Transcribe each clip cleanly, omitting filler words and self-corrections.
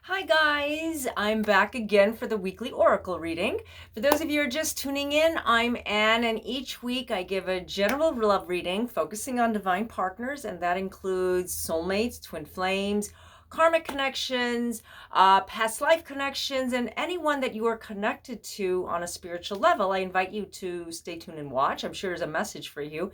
Hi guys, I'm back again for the weekly oracle reading. For those of you who are just tuning in, I'm Anne, and each week I give a general love reading focusing on divine partners, and that includes soulmates, twin flames, karmic connections, past life connections, and anyone that you are connected to on a spiritual level. I invite you to stay tuned and watch. I'm sure there's a message for you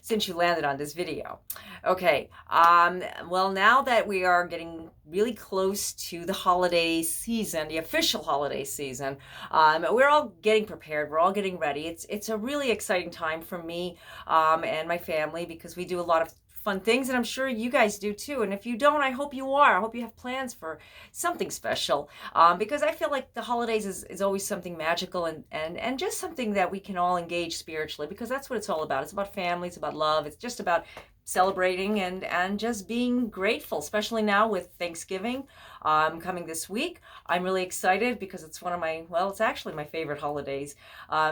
since you landed on this video. Okay, well, now that we are getting really close to the holiday season, the official holiday season, we're all getting prepared. We're all getting ready. It's a really exciting time for me and my family because we do a lot of fun things, and I'm sure you guys do too. And if you don't, I hope you are. I hope you have plans for something special, because I feel like the holidays is always something magical and just something that we can all engage spiritually, because that's what it's all about. It's about family. It's about love. It's just about celebrating and just being grateful, especially now with Thanksgiving coming this week. I'm really excited because it's one of it's actually my favorite holidays,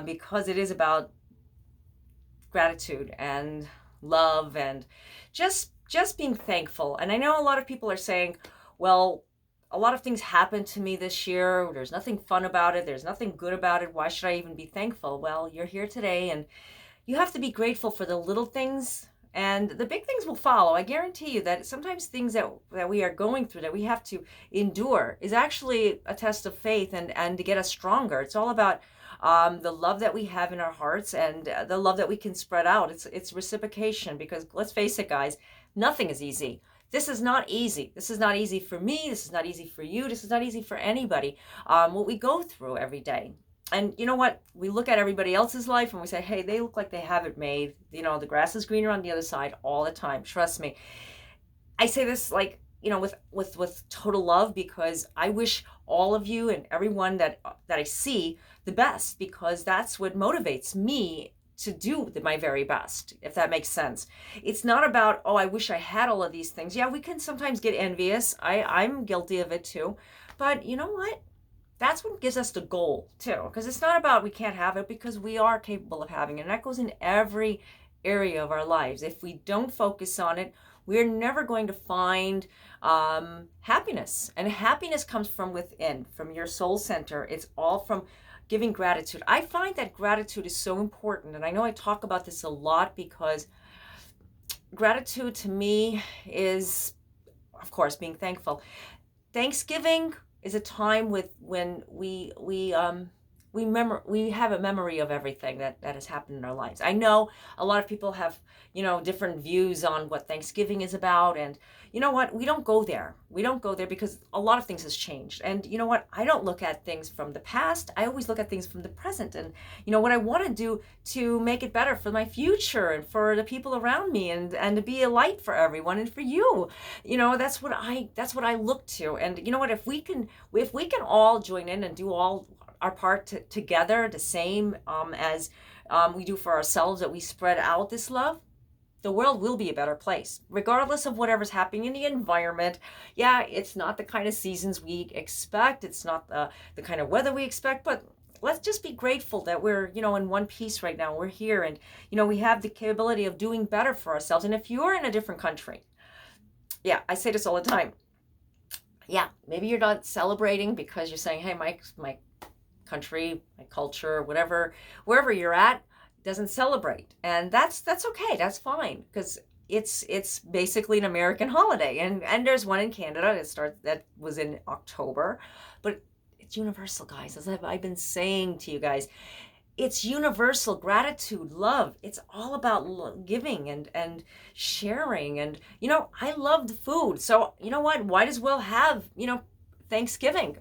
because it is about gratitude and love and just being thankful. And I know a lot of people are saying, well, a lot of things happened to me this year. There's nothing fun about it. There's nothing good about it. Why should I even be thankful? Well, you're here today, and you have to be grateful for the little things, and the big things will follow. I guarantee you that sometimes things that we are going through, that we have to endure, is actually a test of faith and to get us stronger. It's all about the love that we have in our hearts, and the love that we can spread out. It's reciprocation, because let's face it, guys, nothing is easy. This is not easy. This is not easy for me. This is not easy for you. This is not easy for anybody. What we go through every day. And you know what? We look at everybody else's life and we say, hey, they look like they have it made. You know, the grass is greener on the other side all the time. Trust me. I say this like, with total love, because I wish all of you and everyone that I see the best, because that's what motivates me to do my very best, if that makes sense. It's not about, oh, I wish I had all of these things. Yeah, we can sometimes get envious. I'm guilty of it too. But you know what? That's what gives us the goal too, because it's not about we can't have it, because we are capable of having it. And that goes in every area of our lives. If we don't focus on it, we're never going to find happiness. And happiness comes from within, from your soul center. It's all from giving gratitude. I find that gratitude is so important. And I know I talk about this a lot, because gratitude to me is, of course, being thankful. Thanksgiving is a time when we have a memory of everything that has happened in our lives. I know a lot of people have, different views on what Thanksgiving is about, and you know what? We don't go there. We don't go there because a lot of things has changed. And you know what? I don't look at things from the past. I always look at things from the present, and what I want to do to make it better for my future and for the people around me, and to be a light for everyone and for you. That's what I look to. And you know what? If we can all join in and do all our part together, the same as we do for ourselves, that we spread out this love, the world will be a better place, regardless of whatever's happening in the environment. Yeah, it's not the kind of seasons we expect. It's not the kind of weather we expect, but let's just be grateful that we're, in one piece right now. We're here, and, we have the capability of doing better for ourselves. And if you're in a different country, yeah, I say this all the time. Yeah, maybe you're not celebrating because you're saying, hey, my country, my culture, whatever, wherever you're at, doesn't celebrate, and that's okay. That's fine, because it's basically an American holiday, and there's one in Canada that was in October, but it's universal, guys. As I've been saying to you guys, it's universal. Gratitude, love, it's all about giving and sharing. And I love the food, so you know what, might as well have Thanksgiving.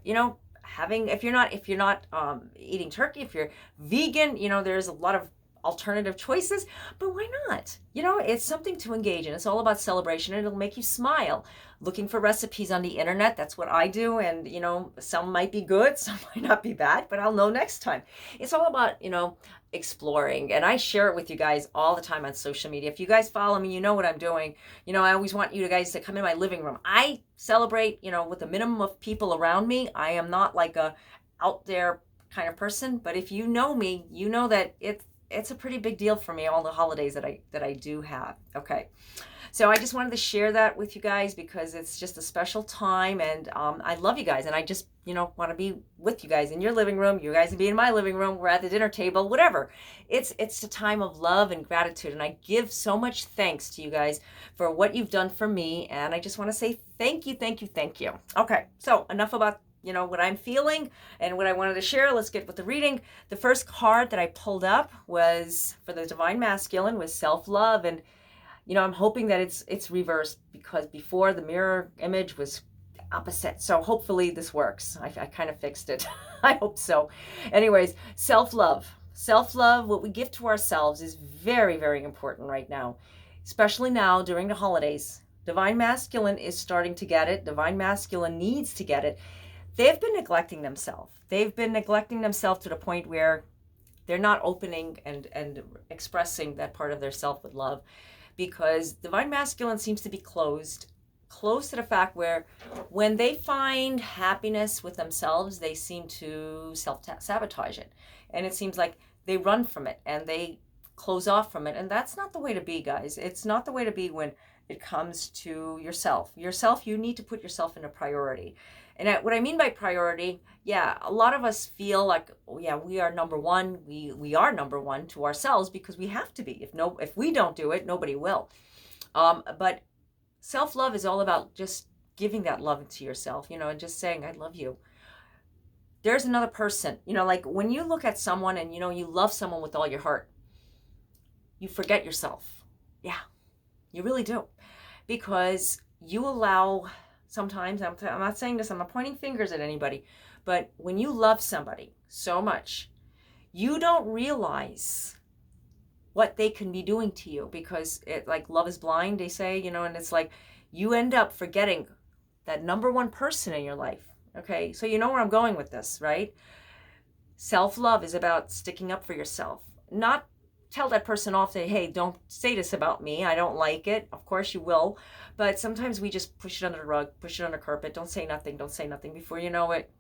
Having, if you're not eating turkey, if you're vegan, there's a lot of alternative choices, but why not? It's something to engage in. It's all about celebration, and it'll make you smile. Looking for recipes on the internet, that's what I do. And some might be good, some might not be bad, but I'll know next time. It's all about exploring, and I share it with you guys all the time on social media. If you guys follow me, you know what I'm doing. I always want you guys to come in my living room. I celebrate with a minimum of people around me. I am not like a out there kind of person, but if you know me, you know that it's a pretty big deal for me, all the holidays that I do have. Okay, So I just wanted to share that with you guys because it's just a special time, and I love you guys, and I just, want to be with you guys in your living room. You guys can be in my living room. We're at the dinner table, whatever. It's a time of love and gratitude, and I give so much thanks to you guys for what you've done for me, and I just want to say thank you, thank you, thank you. Okay, so enough about what I'm feeling and what I wanted to share. Let's get with the reading. The first card that I pulled up was for the Divine Masculine, was self-love, and I'm hoping that it's reversed, because before the mirror image was opposite. So hopefully this works. I kind of fixed it. I hope so. Anyways, self-love. Self-love, what we give to ourselves, is very, very important right now, especially now during the holidays. Divine Masculine is starting to get it. Divine Masculine needs to get it. They've been neglecting themselves. They've been neglecting themselves to the point where they're not opening and expressing that part of their self with love, because Divine Masculine seems to be close to the fact where when they find happiness with themselves, they seem to self-sabotage it. And it seems like they run from it and they close off from it. And that's not the way to be, guys. It's not the way to be when it comes to yourself. Yourself, you need to put yourself in a priority. And what I mean by priority, yeah, a lot of us feel like, oh yeah, we are number one. We are number one to ourselves because we have to be. If we don't do it, nobody will. But self-love is all about just giving that love to yourself, and just saying, I love you. There's another person, like when you look at someone and, you love someone with all your heart, you forget yourself. Yeah, you really do. Because you allow, sometimes, I'm not saying this, I'm not pointing fingers at anybody, but when you love somebody so much, you don't realize what they can be doing to you, because like love is blind, they say, and it's like you end up forgetting that number one person in your life. Okay, so you know where I'm going with this, right? Self-love is about sticking up for yourself, not tell that person off, say, hey, don't say this about me, I don't like it. Of course you will, but sometimes we just push it under the rug, push it under carpet, don't say nothing. Before you know it,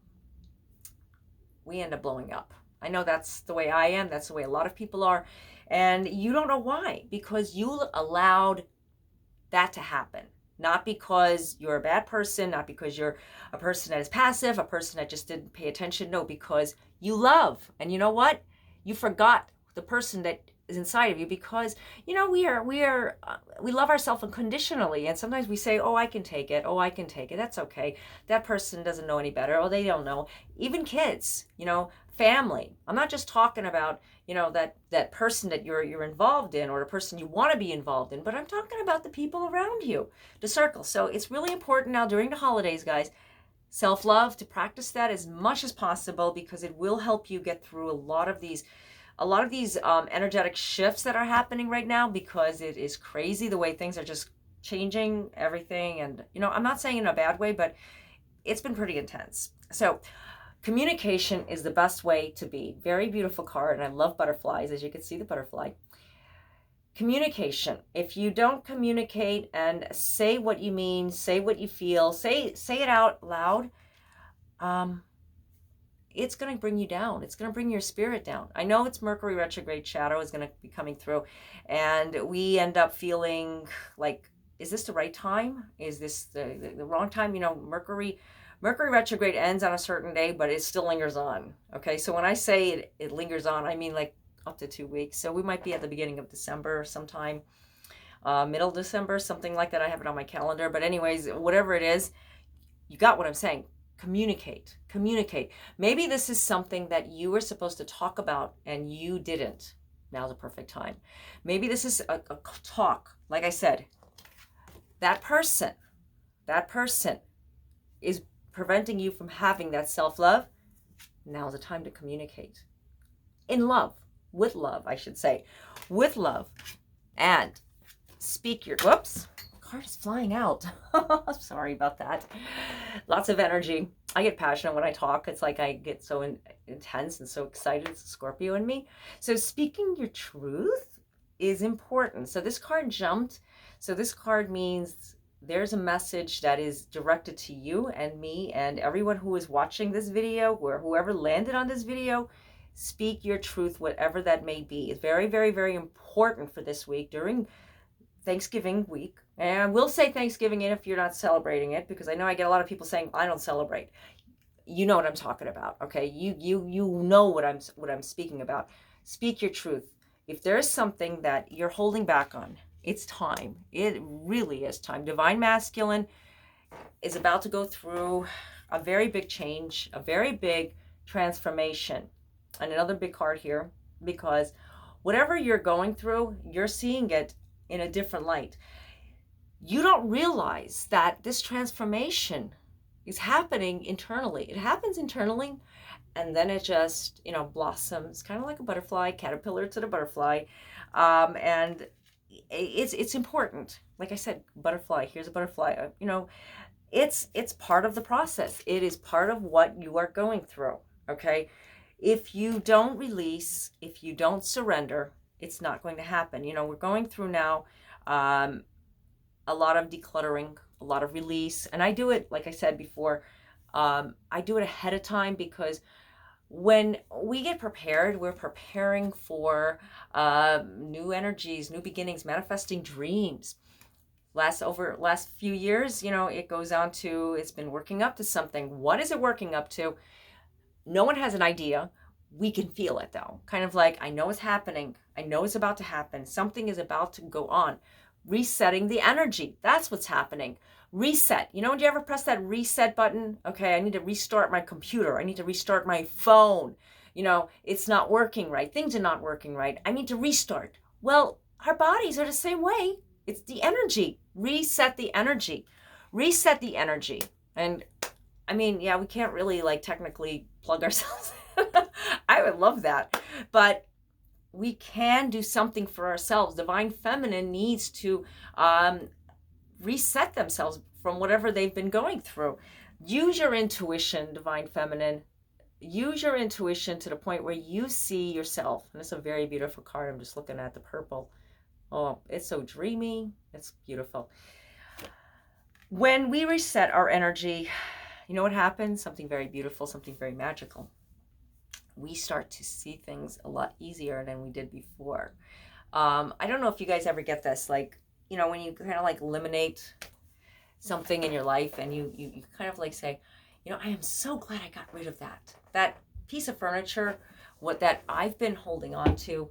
we end up blowing up. I know that's the way I am, that's the way a lot of people are, and you don't know why, because you allowed that to happen. Not because you're a bad person, not because you're a person that is passive, a person that just didn't pay attention. No, because you love. And you know what? You forgot the person that is inside of you, because we love ourselves unconditionally, and sometimes we say, oh, I can take it, that's okay, that person doesn't know any better, oh, they don't know. Even kids, family. I'm not just talking about that person that you're involved in, or the person you want to be involved in, but I'm talking about the people around you, the circle. So it's really important now during the holidays, guys, self-love, to practice that as much as possible, because it will help you get through a lot of these energetic shifts that are happening right now, because it is crazy the way things are just changing everything. And I'm not saying in a bad way, but it's been pretty intense. So communication is the best way to be. Very beautiful card, and I love butterflies, as you can see the butterfly. Communication. If you don't communicate and say what you mean, say what you feel, say it out loud, it's going to bring you down. It's going to bring your spirit down. I know it's Mercury retrograde shadow is going to be coming through, and we end up feeling like, is this the right time? Is this the wrong time? Mercury retrograde ends on a certain day, but it still lingers on. Okay, so when I say it lingers on, I mean like up to 2 weeks. So we might be at the beginning of December sometime, middle December, something like that. I have it on my calendar. But anyways, whatever it is, you got what I'm saying. Communicate. Maybe this is something that you were supposed to talk about and you didn't. Now's the perfect time. Maybe this is a talk. Like I said, that person is preventing you from having that self-love. Now's the time to communicate. In love. With love, I should say. With love. And speak your... Whoops. Card is flying out. Sorry about that. Lots of energy. I get passionate when I talk. It's like I get so intense and so excited. It's a Scorpio in me. So speaking your truth is important. So this card jumped. So this card means there's a message that is directed to you and me and everyone who is watching this video, or whoever landed on this video. Speak your truth, whatever that may be. It's very, very, very important for this week during Thanksgiving week, And I will say Thanksgiving if you're not celebrating it, because I know I get a lot of people saying I don't celebrate. You know what I'm talking about, okay? You know what I'm speaking about. Speak your truth. If there is something that you're holding back on, it's time. It really is time. Divine Masculine is about to go through a very big change, a very big transformation. And another big card here, because whatever you're going through, you're seeing it in a different light. You don't realize that this transformation is happening internally. It happens internally, and then it just, blossoms, kind of like a butterfly, caterpillar to the butterfly. And it's important. Like I said, butterfly, here's a butterfly. It's part of the process. It is part of what you are going through, okay? If you don't release, if you don't surrender, it's not going to happen. We're going through now a lot of decluttering, a lot of release. And I do it, like I said before, I do it ahead of time, because when we get prepared, we're preparing for new energies, new beginnings, manifesting dreams. Last few years, it goes on to, it's been working up to something. What is it working up to? No one has an idea. We can feel it though. Kind of like, I know it's happening. I know it's about to happen. Something is about to go on. Resetting the energy. That's what's happening. Reset. Did you ever press that reset button? Okay, I need to restart my computer. I need to restart my phone. It's not working right. Things are not working right. I need to restart. Well, our bodies are the same way. It's the energy. Reset the energy. Reset the energy. And I mean, yeah, we can't really technically plug ourselves in. I would love that. But we can do something for ourselves. Divine Feminine needs to reset themselves from whatever they've been going through. Use your intuition, Divine Feminine. Use your intuition to the point where you see yourself. And it's a very beautiful card. I'm just looking at the purple. Oh, it's so dreamy. It's beautiful. When we reset our energy, you know what happens? Something very beautiful, something very magical. We start to see things a lot easier than we did before. I don't know if you guys ever get this, when you kind of eliminate something in your life, and you kind of say, I am so glad I got rid of that piece of furniture, what that I've been holding on to.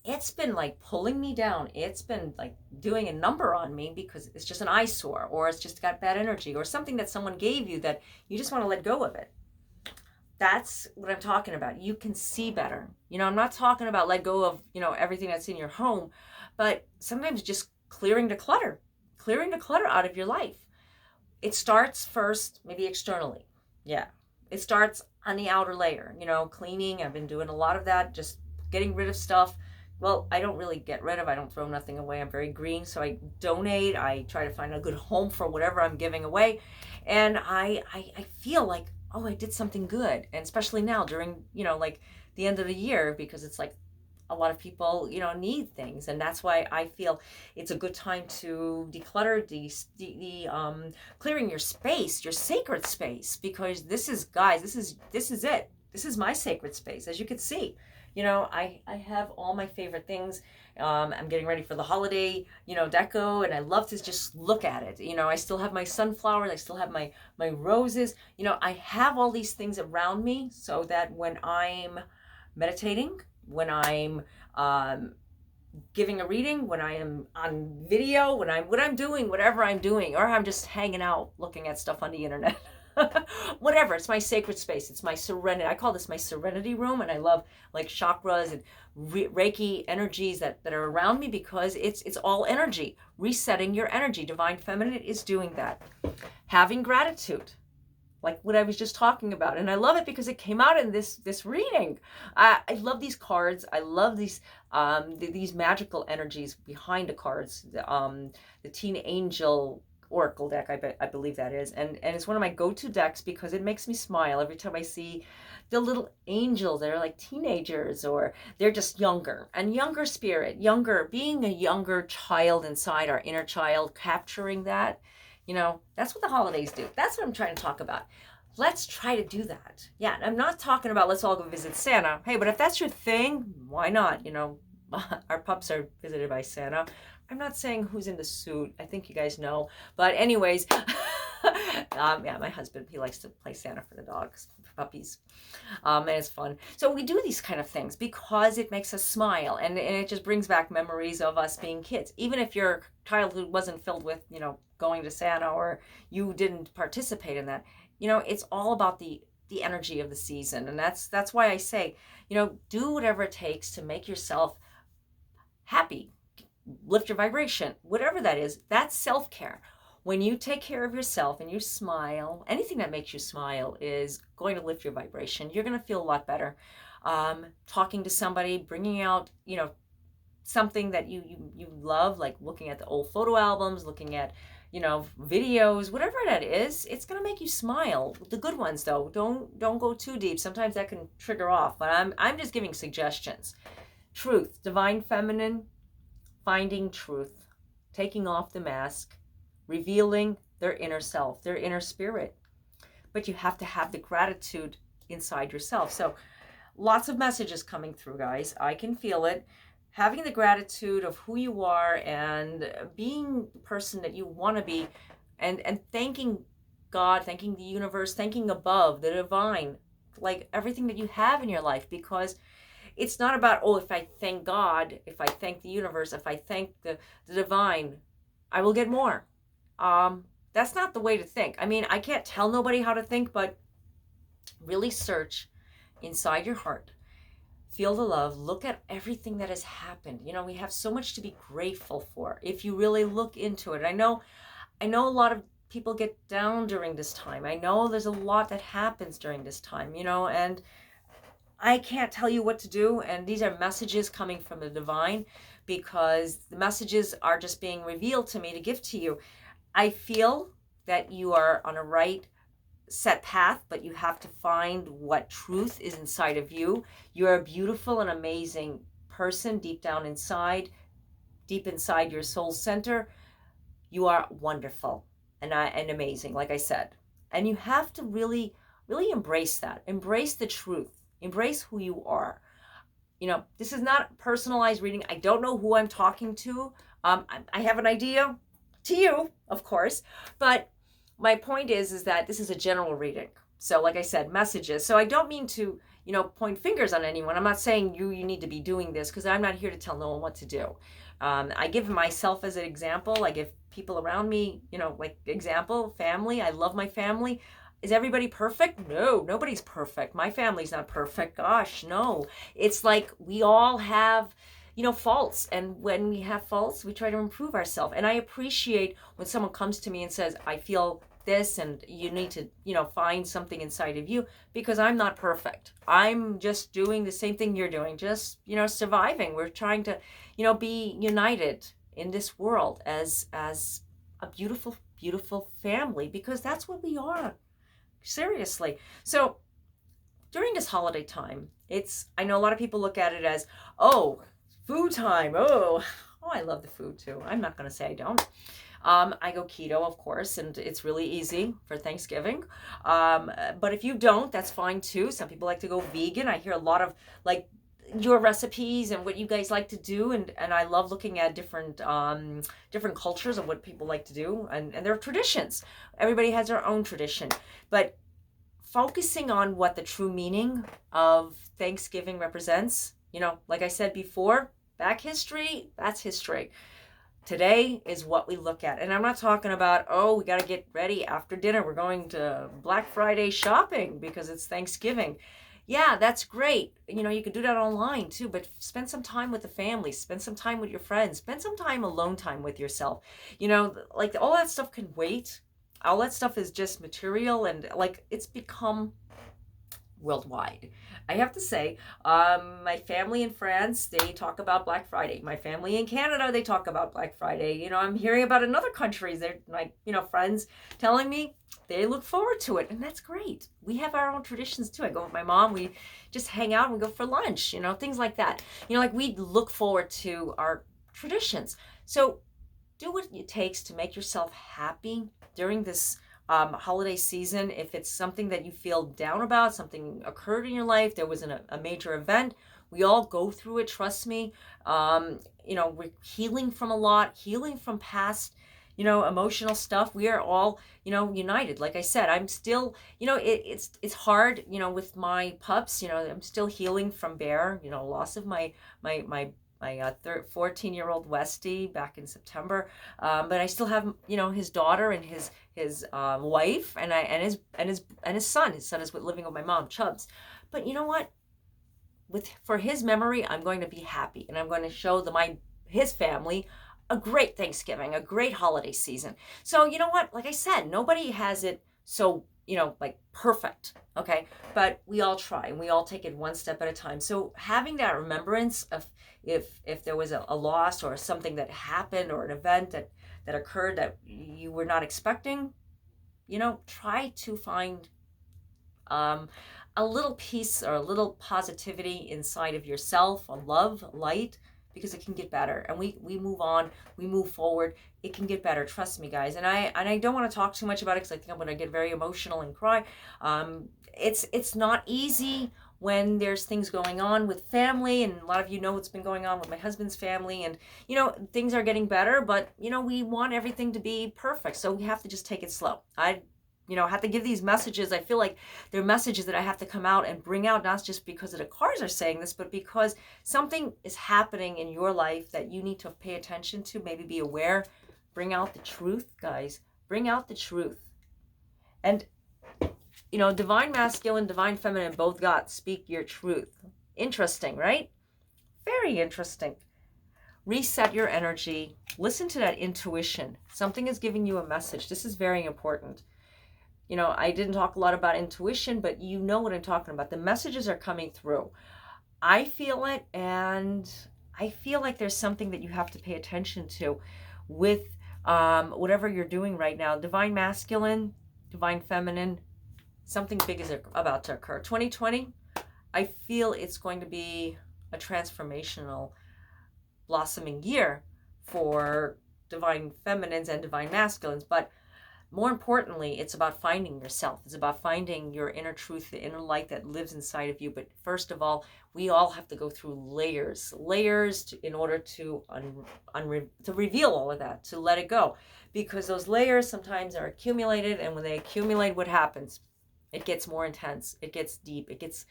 It's been pulling me down. It's been doing a number on me, because it's just an eyesore, or it's just got bad energy, or something that someone gave you that you just want to let go of it. That's what I'm talking about. You can see better. I'm not talking about let go of, everything that's in your home, but sometimes just clearing the clutter out of your life. It starts first, maybe externally. Yeah. It starts on the outer layer, cleaning. I've been doing a lot of that, just getting rid of stuff. Well, I don't really get rid of, I don't throw nothing away. I'm very green, so I donate. I try to find a good home for whatever I'm giving away. And I feel like, oh, I did something good. And especially now during, the end of the year, because it's a lot of people, need things. And that's why I feel it's a good time to declutter, clearing your space, your sacred space, because this is it. This is my sacred space, as you can see. I have all my favorite things. I'm getting ready for the holiday, deco, and I love to just look at it. I still have my sunflowers. I still have my roses. I have all these things around me, so that when I'm meditating, when I'm giving a reading, when I am on video, when I'm doing whatever I'm doing, or I'm just hanging out looking at stuff on the internet. Whatever, it's my sacred space. It's my serenity. I call this my serenity room, and I love chakras and Reiki energies that are around me, because it's all energy. Resetting your energy. Divine Feminine is doing that. Having gratitude, like what I was just talking about, and I love it because it came out in this reading. I love these cards. I love these magical energies behind the cards. The Teen Angel Oracle deck, I believe that is, and it's one of my go-to decks, because it makes me smile every time I see the little angels that are like teenagers, or they're just younger spirit, being a younger child inside, our inner child, capturing that. That's what the holidays do. That's what I'm trying to talk about. Let's try to do that. Yeah, I'm not talking about let's all go visit Santa. Hey, but if that's your thing, why not? Our pups are visited by Santa. I'm not saying who's in the suit. I think you guys know. But anyways, yeah, my husband, he likes to play Santa for the dogs, for puppies. And it's fun. So we do these kind of things because it makes us smile, and it just brings back memories of us being kids. Even if your childhood wasn't filled with, going to Santa, or you didn't participate in that, it's all about the energy of the season. And that's why I say, do whatever it takes to make yourself happy, lift your vibration, whatever that is. That's self-care. When you take care of yourself and you smile, anything that makes you smile is going to lift your vibration. You're going to feel a lot better. Talking to somebody, bringing out, something that you love, like looking at the old photo albums, looking at, videos, whatever that is, it's going to make you smile. The good ones, though, don't go too deep. Sometimes that can trigger off, but I'm just giving suggestions. Truth, divine feminine, finding truth, taking off the mask, revealing their inner self, their inner spirit. But you have to have the gratitude inside yourself. So lots of messages coming through, guys. I can feel it. Having the gratitude of who you are and being the person that you want to be, and thanking God, thanking the universe, thanking above, the divine, like everything that you have in your life, because it's not about, if I thank God, if I thank the universe, if I thank the divine, I will get more. That's not the way to think. I mean, I can't tell nobody how to think, but really search inside your heart. Feel the love. Look at everything that has happened. We have so much to be grateful for if you really look into it. I know a lot of people get down during this time. I know there's a lot that happens during this time, and I can't tell you what to do. And these are messages coming from the divine, because the messages are just being revealed to me to give to you. I feel that you are on a right set path, but you have to find what truth is inside of you. You're a beautiful and amazing person deep down inside, deep inside your soul center. You are wonderful and amazing, like I said. And you have to really, really embrace that. Embrace the truth. Embrace who you are. This is not personalized reading. I don't know who I'm talking to. I have an idea to you, of course, but my point is that this is a general reading. So like I said, messages. So I don't mean to, point fingers on anyone. I'm not saying you need to be doing this, because I'm not here to tell no one what to do. I give myself as an example. I give people around me, like example, family. I love my family. Is everybody perfect? No, nobody's perfect. My family's not perfect. Gosh, no. It's like we all have, faults. And when we have faults, we try to improve ourselves. And I appreciate when someone comes to me and says, I feel this, and you need to, find something inside of you, because I'm not perfect. I'm just doing the same thing you're doing, just, surviving. We're trying to, be united in this world as a beautiful, beautiful family, because that's what we are. Seriously. So during this holiday time, I know a lot of people look at it as, food time. I love the food too. I'm not going to say I don't. I go keto, of course, and it's really easy for Thanksgiving. But if you don't, that's fine too. Some people like to go vegan. I hear a lot of your recipes and what you guys like to do, and I love looking at different cultures of what people like to do and their traditions. Everybody has their own tradition, but focusing on what the true meaning of Thanksgiving represents, like I said before, back history, that's history. Today is what we look at. And I'm not talking about, we got to get ready after dinner. We're going to Black Friday shopping because it's Thanksgiving. Yeah, that's great. You can do that online too, but spend some time with the family, spend some time with your friends, spend some time alone time with yourself. All that stuff can wait. All that stuff is just material, and it's become worldwide. I have to say, my family in France, they talk about Black Friday. My family in Canada, they talk about Black Friday. I'm hearing about in other countries. They're friends telling me they look forward to it, and that's great. We have our own traditions too. I go with my mom. We just hang out and we go for lunch, things like that. We look forward to our traditions. So do what it takes to make yourself happy during this holiday season. If it's something that you feel down about, something occurred in your life, there was a major event, We all go through it, trust me. We're healing from a lot, healing from past, emotional stuff. We are all, united. Like I said, I'm still, it's hard, with my pups. I'm still healing from Bear, loss of my my my 14-year-old Westie back in September. But I still have, his daughter and his wife, and his son. His son is living with my mom, Chubbs. But you know what? For his memory, I'm going to be happy, and I'm going to show his family a great Thanksgiving, a great holiday season. So you know what? Like I said, nobody has it so, like perfect, okay? But we all try, and we all take it one step at a time. So having that remembrance of if there was a loss or something that happened or an event that occurred that you were not expecting, try to find um, a little peace or a little positivity inside of yourself, a love, light, because it can get better. And we move on, we move forward. It can get better. Trust me, guys. And I don't want to talk too much about it because I think I'm going to get very emotional and cry. It's not easy when there's things going on with family, and a lot of you know what's been going on with my husband's family, and things are getting better, but we want everything to be perfect, so we have to just take it slow. I have to give these messages. I feel like they're messages that I have to come out and bring out, not just because of the cars are saying this, but because something is happening in your life that you need to pay attention to, maybe be aware. Bring out the truth, guys. Bring out the truth. And, divine masculine, divine feminine both got speak your truth. Interesting, right? Very interesting. Reset your energy. Listen to that intuition. Something is giving you a message. This is very important. I didn't talk a lot about intuition, but you know what I'm talking about. The messages are coming through. I feel it, and I feel like there's something that you have to pay attention to with whatever you're doing right now. Divine masculine, divine feminine, something big is about to occur. 2020, I feel it's going to be a transformational, blossoming year for divine feminines and divine masculines, but more importantly, it's about finding yourself. It's about finding your inner truth, the inner light that lives inside of you. But first of all, we all have to go through layers in order to to reveal all of that, to let it go. Because those layers sometimes are accumulated, and when they accumulate, what happens? It gets more intense. It gets deep. It gets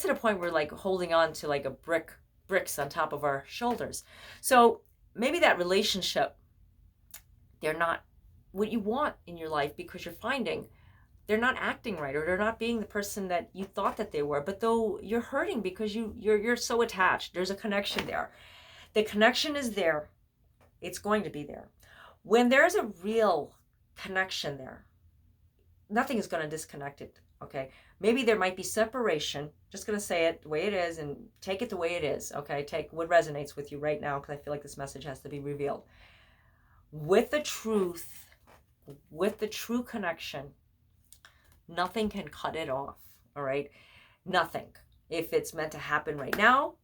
to the point where like holding on to like bricks on top of our shoulders. So maybe that relationship, they're not what you want in your life, because you're finding they're not acting right, or they're not being the person that you thought that they were. But though you're hurting because you're so attached, there's a connection there. The connection is there. It's going to be there. When there's a real connection there, nothing is going to disconnect it. Okay, maybe there might be separation. Just going to say it the way it is and take it the way it is. Okay, take what resonates with you right now, because I feel like this message has to be revealed. With the truth, with the true connection, nothing can cut it off. All right, nothing. If it's meant to happen right now,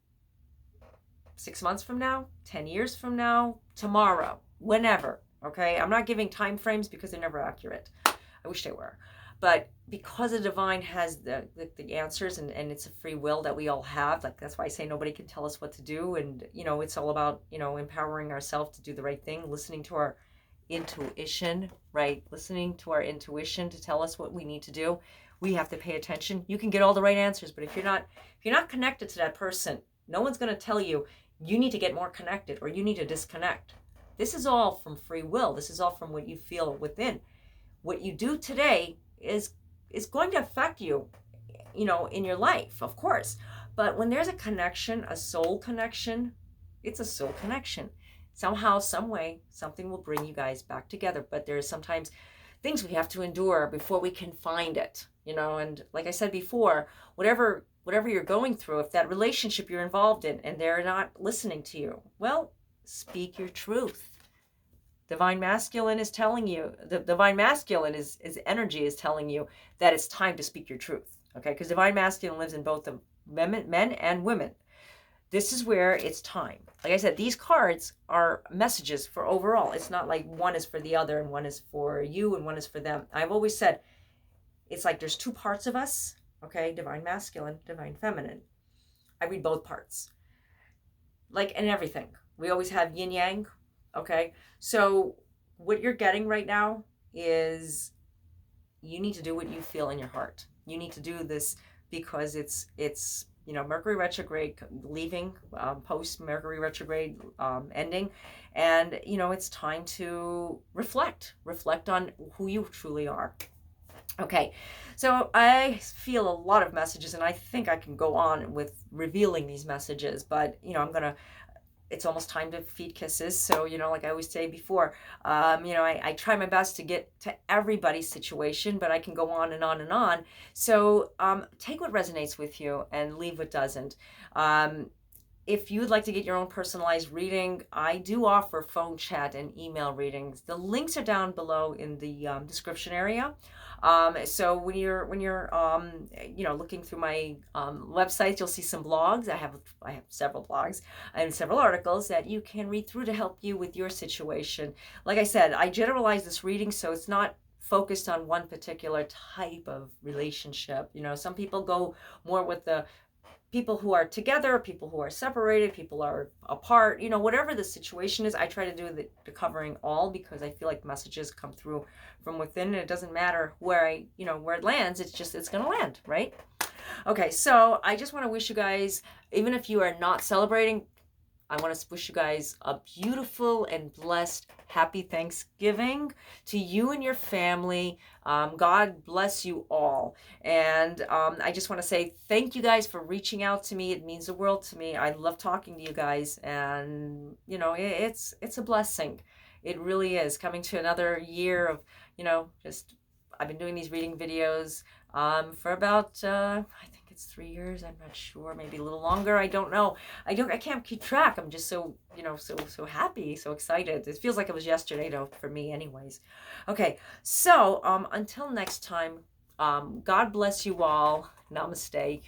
6 months from now, 10 years from now, tomorrow, whenever. Okay, I'm not giving time frames because they're never accurate. I wish they were. But because the divine has the answers, and it's a free will that we all have, like that's why I say nobody can tell us what to do. And it's all about empowering ourselves to do the right thing, listening to our intuition, right? Listening to our intuition to tell us what we need to do. We have to pay attention. You can get all the right answers, but if you're not connected to that person, no one's going to tell you need to get more connected or you need to disconnect. This is all from free will. This is all from what you feel within. What you do today is going to affect you, in your life, of course. But when there's a connection, a soul connection, it's a soul connection. Somehow, some way, something will bring you guys back together. But there's sometimes things we have to endure before we can find it, and like I said before, whatever you're going through, if that relationship you're involved in and they're not listening to you, well, speak your truth. Divine masculine is telling you, the divine masculine is energy is telling you that it's time to speak your truth. Okay, because divine masculine lives in both the men and women. This is where it's time. Like I said, these cards are messages for overall. It's not like one is for the other and one is for you and one is for them. I've always said it's like there's two parts of us, okay? Divine masculine, divine feminine. I read both parts. Like in everything, we always have yin yang. Okay. So what you're getting right now is you need to do what you feel in your heart. You need to do this because it's Mercury retrograde leaving, post Mercury retrograde ending, and it's time to reflect on who you truly are. Okay, so I feel a lot of messages, and I think I can go on with revealing these messages, but it's almost time to feed kisses. So, like I always say before, I try my best to get to everybody's situation, but I can go on and on and on. So take what resonates with you and leave what doesn't. If you'd like to get your own personalized reading, I do offer phone chat and email readings. The links are down below in the description area. So when you're looking through my website, you'll see some blogs. I have several blogs and several articles that you can read through to help you with your situation. Like I said, I generalize this reading so it's not focused on one particular type of relationship. Some people go more with the people who are together, people who are separated, people are apart, whatever the situation is. I try to do the covering all, because I feel like messages come through from within, and it doesn't matter where where it lands. It's going to land, right? Okay, so I just want to wish you guys, even if you are not celebrating, I want to wish you guys a beautiful and blessed happy Thanksgiving to you and your family. God bless you all. And I just want to say thank you guys for reaching out to me. It means the world to me. I love talking to you guys. And, it's a blessing. It really is. Coming to another year of, I've been doing these reading videos for about, I think it's 3 years. I'm not sure, maybe a little longer. I don't know. I can't keep track. I'm just so, so happy, so excited. It feels like it was yesterday, though, for me anyways. Okay, so until next time, God bless you all. Namaste.